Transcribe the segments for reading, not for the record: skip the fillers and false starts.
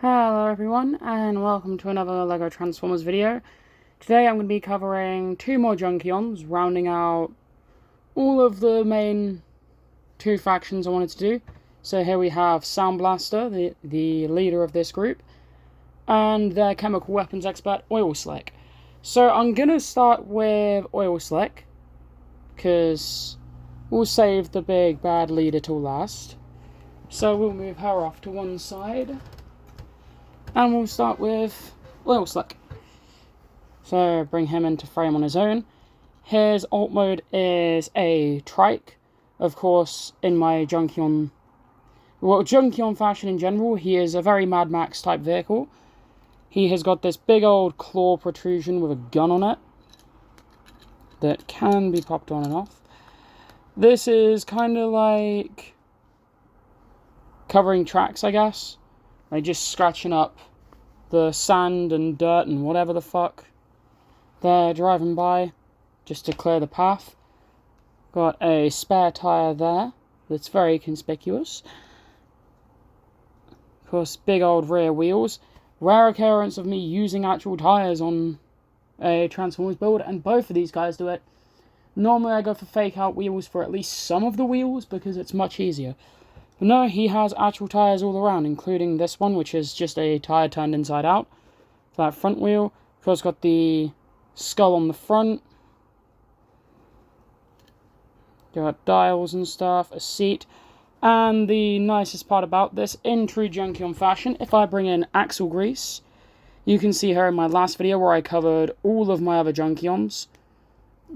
Hello everyone, and welcome to another LEGO Transformers video. Today I'm going to be covering two more junkions, rounding out all of the main two factions I wanted to do. So here we have Soundblaster, the leader of this group, and their chemical weapons expert, Oilslick. So I'm going to start with Oilslick, because we'll save the big bad leader till last. So we'll move her off to one side. And we'll start with Oilslick. So bring him into frame on his own. His alt mode is a trike. Of course, in my junkion fashion in general, he is a very Mad Max type vehicle. He has got this big old claw protrusion with a gun on it that can be popped on and off. This is kind of like covering tracks, I guess. Like just scratching up the sand and dirt and whatever the fuck they're driving by, just to clear the path. Got a spare tyre there that's very conspicuous. Of course, big old rear wheels. Rare occurrence of me using actual tyres on a Transformers build, and both of these guys do it. Normally I go for fake out wheels for at least some of the wheels because it's much easier. But no, he has actual tyres all around, including this one, which is just a tyre turned inside out. That front wheel. Of course, got the skull on the front. Got dials and stuff, a seat. And the nicest part about this, in true junkion fashion, if I bring in axle grease, you can see her in my last video where I covered all of my other junkions,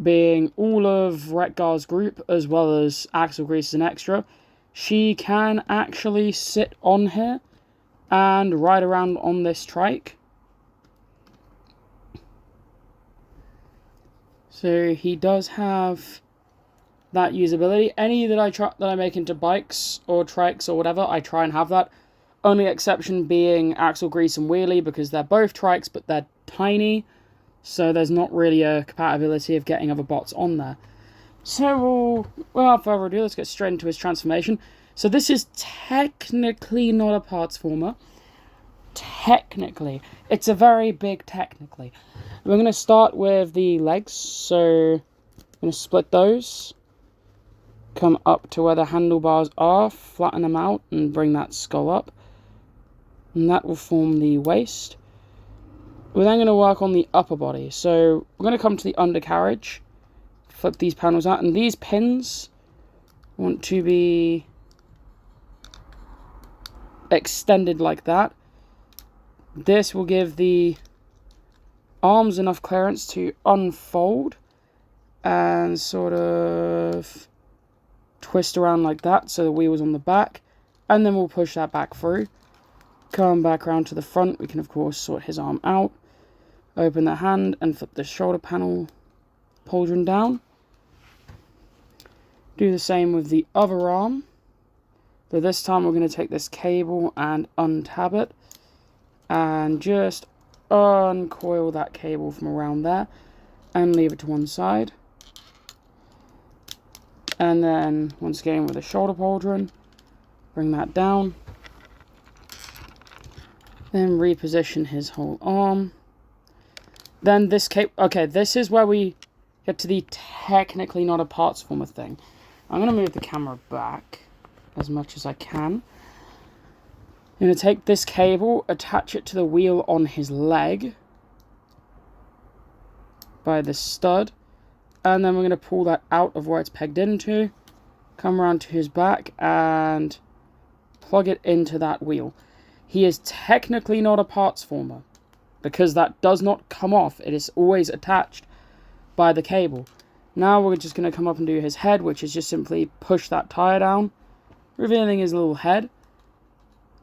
being all of Retgar's group, as well as axle grease as an extra. She can actually sit on here and ride around on this trike. So he does have that usability. Any that I make into bikes or trikes or whatever, I try and have that. Only exception being axle grease and wheelie, because they're both trikes but they're tiny, so there's not really a compatibility of getting other bots on there. So, without further ado, let's get straight into his transformation. So this is technically not a parts former. Technically. It's a very big technically. We're going to start with the legs. So, I'm going to split those. Come up to where the handlebars are. Flatten them out and bring that skull up. And that will form the waist. We're then going to work on the upper body. So, we're going to come to the undercarriage. Flip these panels out, and these pins want to be extended like that. This will give the arms enough clearance to unfold and sort of twist around like that, so the wheel's on the back, and then we'll push that back through. Come back around to the front. We can of course sort his arm out, open the hand and flip the shoulder panel pauldron down. Do the same with the other arm. So this time we're going to take this cable and untab it. And just uncoil that cable from around there. And leave it to one side. And then, once again with a shoulder pauldron, bring that down. Then reposition his whole arm. Then this cable... Okay, this is where we get to the technically not a parts former thing. I'm going to move the camera back as much as I can. I'm going to take this cable, attach it to the wheel on his leg by the stud, and then we're going to pull that out of where it's pegged into, come around to his back and plug it into that wheel. He is technically not a parts former because that does not come off. It is always attached by the cable. Now we're just going to come up and do his head, which is just simply push that tyre down, revealing his little head.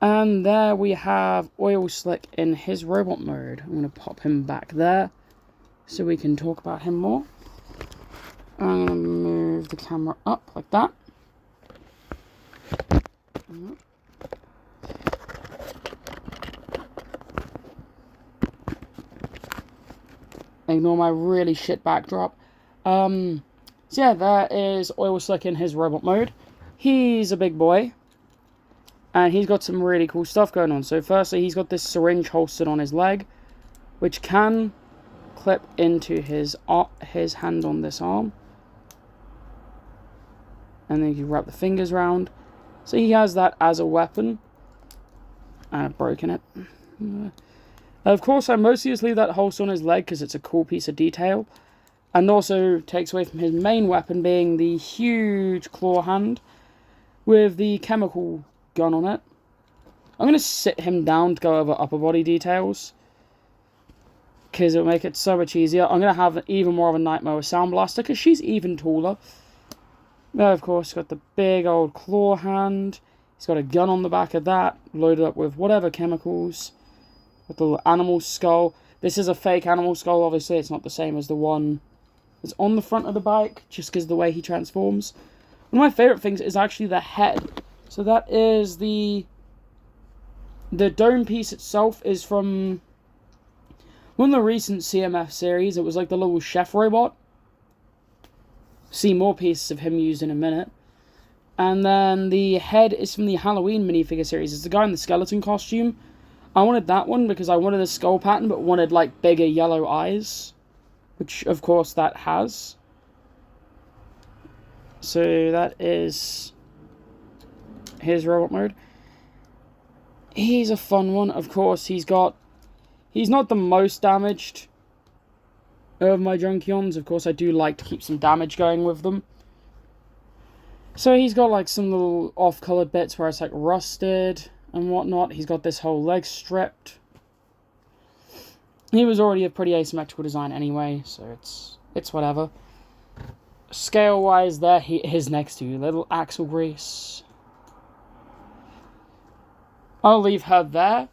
And there we have Oilslick in his robot mode. I'm going to pop him back there so we can talk about him more. I'm going to move the camera up like that. Ignore my really shit backdrop. So yeah, there is Oilslick in his robot mode. He's a big boy. And he's got some really cool stuff going on. So firstly, he's got this syringe holstered on his leg, which can clip into his hand on this arm. And then you wrap the fingers around. So he has that as a weapon. I've broken it. Of course, I mostly just leave that holster on his leg because it's a cool piece of detail. And also takes away from his main weapon being the huge claw hand with the chemical gun on it. I'm going to sit him down to go over upper body details, because it'll make it so much easier. I'm going to have even more of a nightmare with soundblaster, because she's even taller. Now, of course, got the big old claw hand. He's got a gun on the back of that, loaded up with whatever chemicals. With the little animal skull. This is a fake animal skull, obviously. It's not the same as the one that's on the front of the bike, just because of the way he transforms. One of my favourite things is actually the head. So that is the dome piece itself is from one of the recent CMF series. It was like the little chef robot. See more pieces of him used in a minute. And then the head is from the Halloween minifigure series. It's the guy in the skeleton costume. I wanted that one because I wanted a skull pattern, but wanted like bigger yellow eyes. Which, of course, that has. So that is his robot mode. He's a fun one. Of course, he's not the most damaged of my junkions. Of course, I do like to keep some damage going with them. So he's got like some little off-colored bits where it's like rusted and whatnot. He's got this whole leg stripped. He was already a pretty asymmetrical design anyway, so it's whatever. Scale-wise, there he is next to you. Little axle grease. I'll leave her there.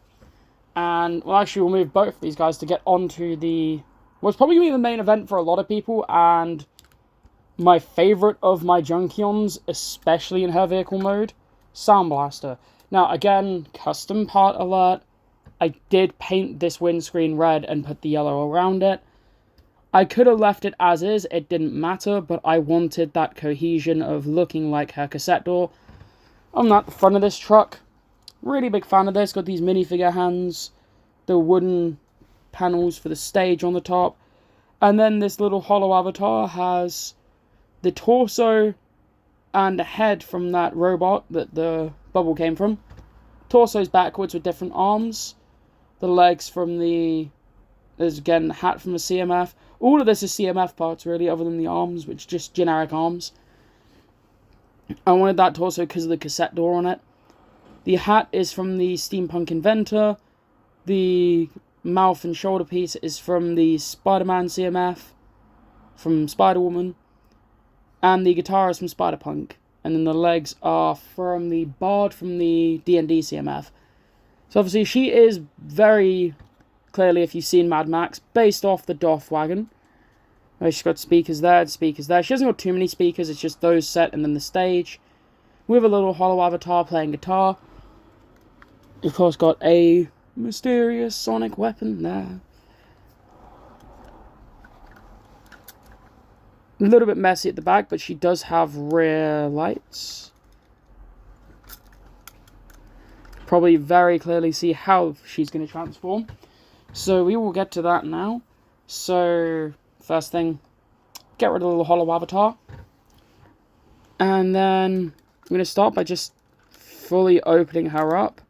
And, well, actually, we'll move both of these guys to get onto the... what's probably going to be the main event for a lot of people, and my favourite of my junkions, especially in her vehicle mode, Soundblaster. Now, again, custom part alert. I did paint this windscreen red and put the yellow around it. I could have left it as is, it didn't matter, but I wanted that cohesion of looking like her cassette door. I'm at the front of this truck. Really big fan of this. Got these minifigure hands, the wooden panels for the stage on the top, and then this little hollow avatar has the torso and the head from that robot that the bubble came from. Torso's backwards with different arms. The legs from there's again the hat from the CMF. All of this is CMF parts really, other than the arms, which are just generic arms. I wanted that torso because of the cassette door on it. The hat is from the Steampunk Inventor. The mouth and shoulder piece is from the Spider-Man CMF, from Spider-Woman. And the guitar is from Spider-Punk. And then the legs are from the Bard from the D&D CMF. So obviously she is very clearly, if you've seen Mad Max, based off the Doff wagon. She's got speakers there, speakers there. She hasn't got too many speakers, it's just those set and then the stage. With a little hollow avatar playing guitar. Of course got a mysterious sonic weapon there. A little bit messy at the back, but she does have rear lights. Probably very clearly see how she's going to transform. So we will get to that now. So, first thing, get rid of the little hollow avatar. And then I'm going to start by just fully opening her up.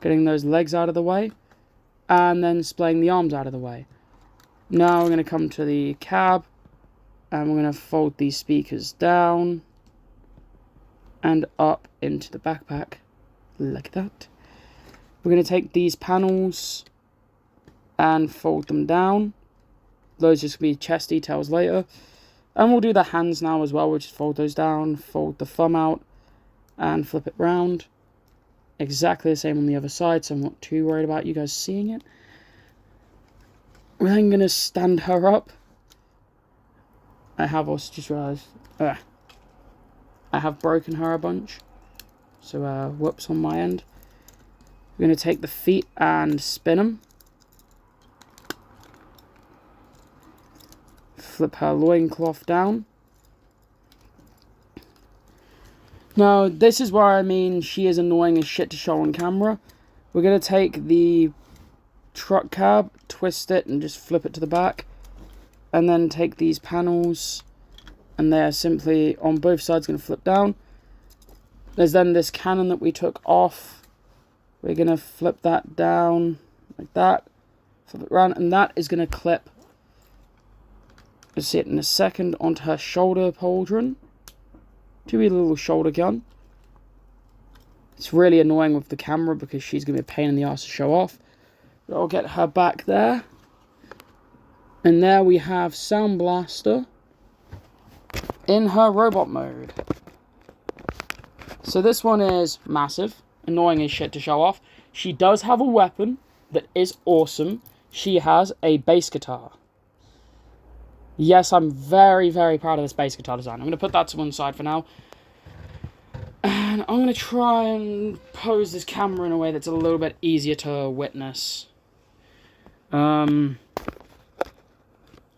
Getting those legs out of the way. And then splaying the arms out of the way. Now we're going to come to the cab. And we're going to fold these speakers down. And up into the backpack. Like that. We're going to take these panels and fold them down. Those just going to be chest details later. And we'll do the hands now as well. We'll just fold those down, fold the thumb out, and flip it round. Exactly the same on the other side, so I'm not too worried about you guys seeing it. We're then going to stand her up. I have also just realised I have broken her a bunch. So, whoops on my end. We're going to take the feet and spin them. Flip her loincloth down. Now, this is where I mean she is annoying as shit to show on camera. We're going to take the truck cab, twist it, and just flip it to the back. And then take these panels, and they're simply on both sides going to flip down. There's then this cannon that we took off. We're going to flip that down like that. Flip it around, and that is going to clip, you'll see it in a second, onto her shoulder pauldron. To be a little shoulder gun. It's really annoying with the camera because she's going to be a pain in the ass to show off. But I'll get her back there. And there we have Soundblaster in her robot mode. So this one is massive, annoying as shit to show off. She does have a weapon that is awesome. She has a bass guitar. Yes, I'm very, very proud of this bass guitar design. I'm going to put that to one side for now. And I'm going to try and pose this camera in a way that's a little bit easier to witness.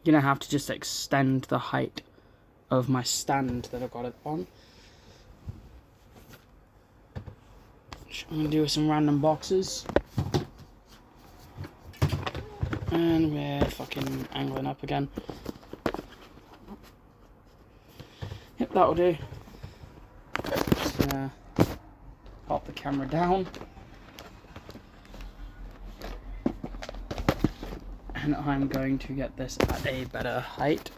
Gonna have to just extend the height of my stand that I've got it on. I'm gonna do some random boxes. And we're fucking angling up again. Yep, that'll do. Just gonna pop the camera down. And I'm going to get this at a better height.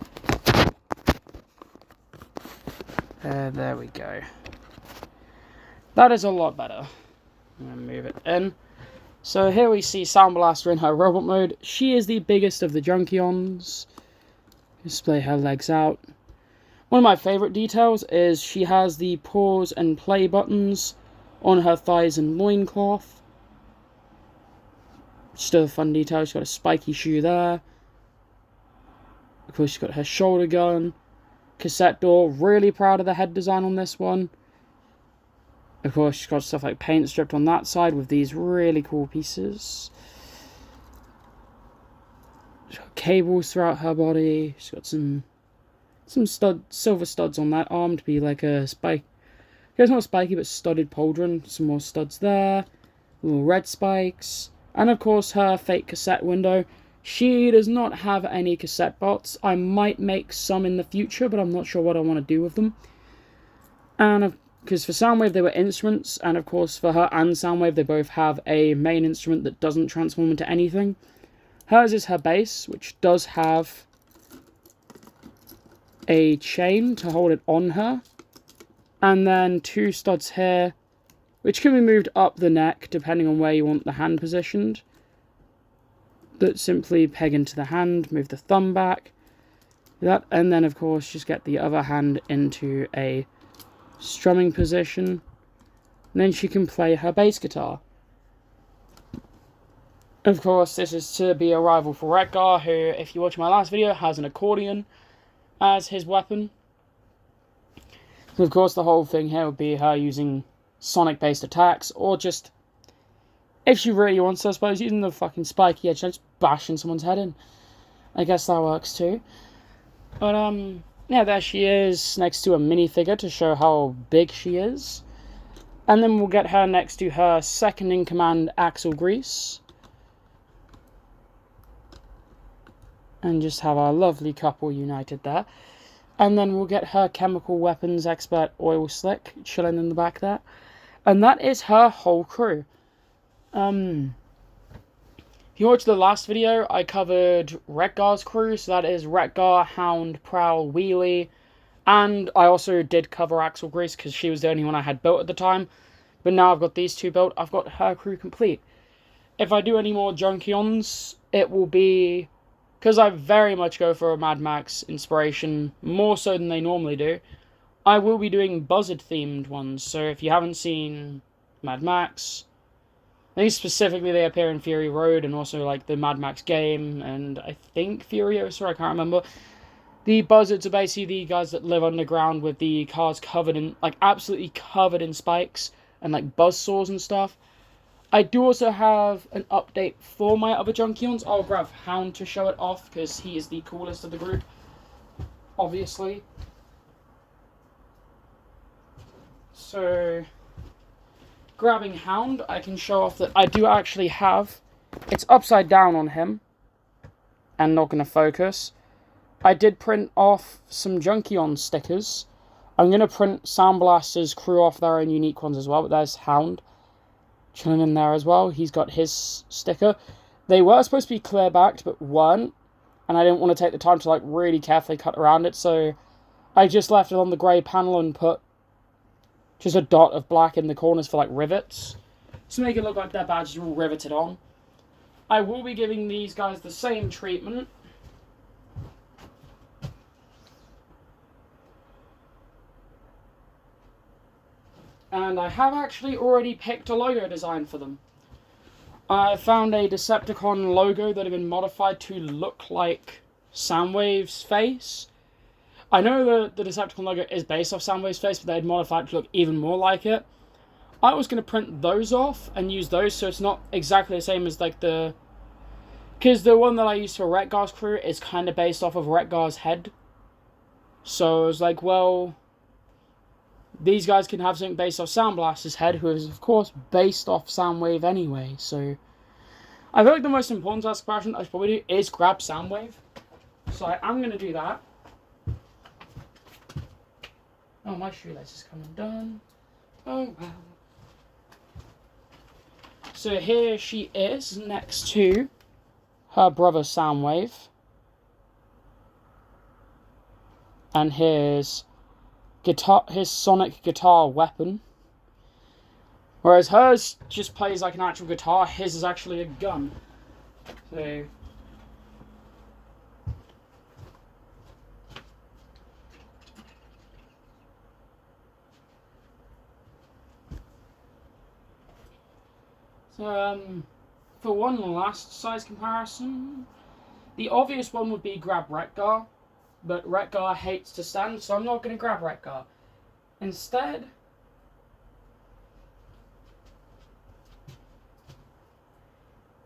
There we go. That is a lot better. I'm going to move it in. So here we see Soundblaster in her robot mode. She is the biggest of the junkions. Display her legs out. One of my favourite details is she has the pause and play buttons on her thighs and loincloth. Still a fun detail. She's got a spiky shoe there. Of course, she's got her shoulder gun. Cassette door. Really proud of the head design on this one. Of course, she's got stuff like paint stripped on that side with these really cool pieces. She's got cables throughout her body. She's got some silver studs on that arm to be like a spike. It's not spiky, but studded pauldron. Some more studs there. Little red spikes. And of course, her fake cassette window. She does not have any cassette bots. I might make some in the future, but I'm not sure what I want to do with them. And because for Soundwave they were instruments, and of course for her and Soundwave they both have a main instrument that doesn't transform into anything. Hers is her bass, which does have a chain to hold it on her. And then two studs here, which can be moved up the neck depending on where you want the hand positioned. That simply peg into the hand, move the thumb back. That, and then of course just get the other hand into a strumming position. And then she can play her bass guitar. Of course, this is to be a rival for Retgar, who, if you watch my last video, has an accordion as his weapon. So of course the whole thing here would be her using sonic-based attacks, or just, if she really wants to, I suppose, using the fucking spiky edge, just bashing someone's head in. I guess that works too. But, yeah, there she is, next to a minifigure to show how big she is. And then we'll get her next to her second-in-command, Axel Grease. And just have our lovely couple united there. And then we'll get her chemical weapons expert, Oilslick, chilling in the back there. And that is her whole crew. If you watched the last video, I covered Retgar's crew. So that is Retgar, Hound, Prowl, Wheelie. And I also did cover Axel Grease because she was the only one I had built at the time. But now I've got these two built. I've got her crew complete. If I do any more junkions, it will be, because I very much go for a Mad Max inspiration, more so than they normally do, I will be doing Buzzard-themed ones. So if you haven't seen Mad Max, I think specifically they appear in Fury Road and also like the Mad Max game, and I think Furiosa, I can't remember. The Buzzards are basically the guys that live underground with the cars covered in, like absolutely covered in spikes and like buzzsaws and stuff. I do also have an update for my other junkions. I'll grab Hound to show it off because he is the coolest of the group, obviously. So, grabbing Hound, I can show off that I do actually have, it's upside down on him, and not going to focus. I did print off some Junkions stickers. I'm going to print Soundblaster's crew off their own unique ones as well, but there's Hound chilling in there as well. He's got his sticker. They were supposed to be clear backed, but weren't, and I didn't want to take the time to like really carefully cut around it, so I just left it on the grey panel and put just a dot of black in the corners for like rivets, to make it look like their badges are all riveted on. I will be giving these guys the same treatment. And I have actually already picked a logo design for them. I found a Decepticon logo that had been modified to look like Soundwave's face. I know the Decepticon logo is based off Soundwave's face, but they'd modified it to look even more like it. I was going to print those off and use those so it's not exactly the same as like the... Because the one that I used for Retgar's crew is kind of based off of Retgar's head. So I was like, well, these guys can have something based off Soundblaster's head, who is, of course, based off Soundwave anyway. So I feel like the most important task question I should probably do is grab Soundwave. So I am going to do that. Oh, my shoelace is coming undone. Oh, wow. So here she is next to her brother Soundwave. And his sonic guitar weapon. Whereas hers just plays like an actual guitar, his is actually a gun. So, for one last size comparison, the obvious one would be grab Retgar, but Retgar hates to stand, so I'm not going to grab Retgar. Instead,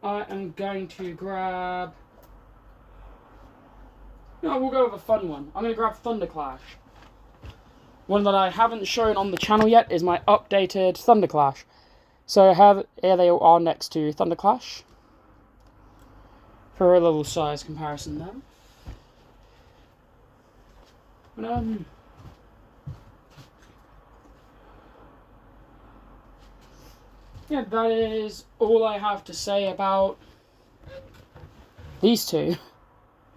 I am going to grab... No, we'll go with a fun one. I'm going to grab Thunderclash. One that I haven't shown on the channel yet is my updated Thunderclash. So here they are next to Thunderclash. For a little size comparison then. But, yeah, that is all I have to say about these two.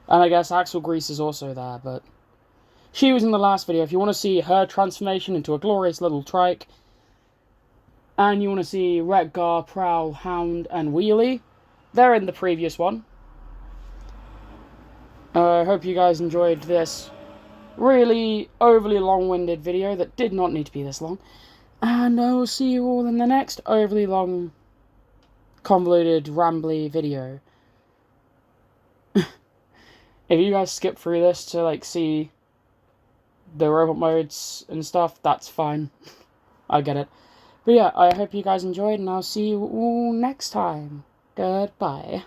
And I guess Axel Grease is also there, but she was in the last video. If you want to see her transformation into a glorious little trike, and you want to see Retgar, Prowl, Hound, and Wheelie, they're in the previous one. I hope you guys enjoyed this really overly long-winded video that did not need to be this long. And I will see you all in the next overly long, convoluted, rambly video. If you guys skip through this to, like, see the robot modes and stuff, that's fine. I get it. But yeah, I hope you guys enjoyed, and I'll see you all next time. Goodbye.